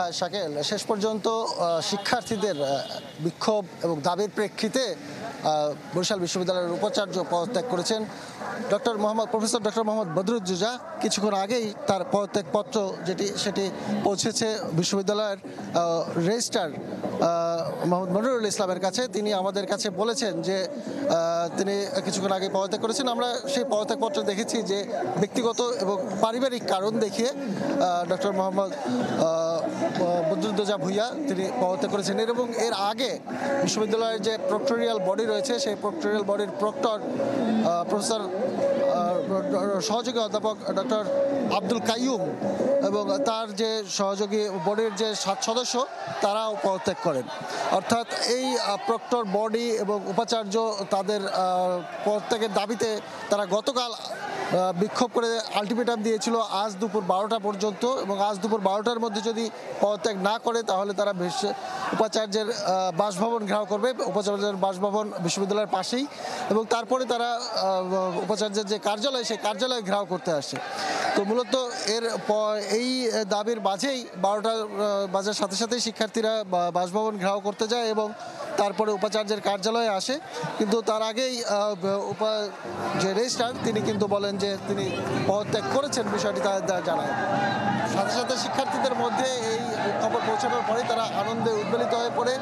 হ্যাঁ শাকিল, শেষ পর্যন্ত শিক্ষার্থীদের বিক্ষোভ এবং দাবির প্রেক্ষিতে বরিশাল বিশ্ববিদ্যালয়ের উপাচার্য পদত্যাগ করেছেন প্রফেসর ডক্টর মোহাম্মদ বদরুজ্জোজা। কিছুক্ষণ আগেই তার পদত্যাগপত্র সেটি পৌঁছেছে বিশ্ববিদ্যালয়ের রেজিস্ট্রার মোহাম্মদ মনিরুল ইসলামের কাছে। তিনি আমাদের কাছে বলেছেন যে তিনি কিছুক্ষণ আগে পদত্যাগ করেছেন। আমরা সেই পদত্যাগপত্র দেখেছি যে ব্যক্তিগত এবং পারিবারিক কারণ দেখিয়ে ডক্টর মোহাম্মদ বদরুজ্জোজা ভূঁইয়া তিনি পদত্যাগ করেছেন। এবং এর আগে বিশ্ববিদ্যালয়ের যে প্রক্টরিয়াল বডি রয়েছে সেই প্রক্টরিয়াল বডির প্রক্টর প্রফেসর সহযোগী অধ্যাপক ডক্টর আব্দুল কাইয়ুম এবং তার যে সহযোগী বডির যে 7 সদস্য তারাও পদত্যাগ করেন। অর্থাৎ এই প্রক্টর বডি এবং উপাচার্য তাদের পদত্যাগের দাবিতে তারা গতকাল বিক্ষোভ করে আলটিমেটাম দিয়েছিল আজ দুপুর 12টা পর্যন্ত, এবং আজ দুপুর 12টার মধ্যে যদি পদত্যাগ না করে তাহলে তারা উপাচার্যের বাসভবন ঘেরাও করবে। উপাচার্যের বাসভবন বিশ্ববিদ্যালয়ের পাশেই, এবং তারপরে তারা উপাচার্যের যে কার্যালয় সেই কার্যালয় ঘেরাও করতে আসে। তো মূলত এই দাবির মাঝেই 12টা বাজার সাথে সাথেই শিক্ষার্থীরা বাসভবন ঘেরাও করতে যায় এবং তারপরে উপাচার্যের কার্যালয়ে আসে। কিন্তু তার আগেই যে রেজিস্ট্রার তিনি কিন্তু বলেন যে তিনি পদত্যাগ করেছেন, বিষয়টি তাদের জানায়। সাথে সাথে শিক্ষার্থীদের মধ্যে এই খবর পৌঁছানোর পরে তারা আনন্দে উদ্বেলিত হয়ে পড়ে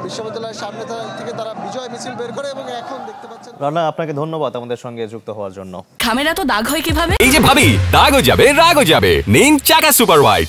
বিশ্ববিদ্যালয়ের সামনে থেকে তারা বিজয় মিছিল বের করে। এবং এখন দেখতে পাচ্ছেন, রানা আপনাকে ধন্যবাদ আমাদের সঙ্গে যুক্ত হওয়ার জন্য। খামেরা তো দাগ হয় কিভাবে? এই যে ভাবি, দাগও যাবে রাগও যাবে, নিন চাকা সুপার হোয়াইট।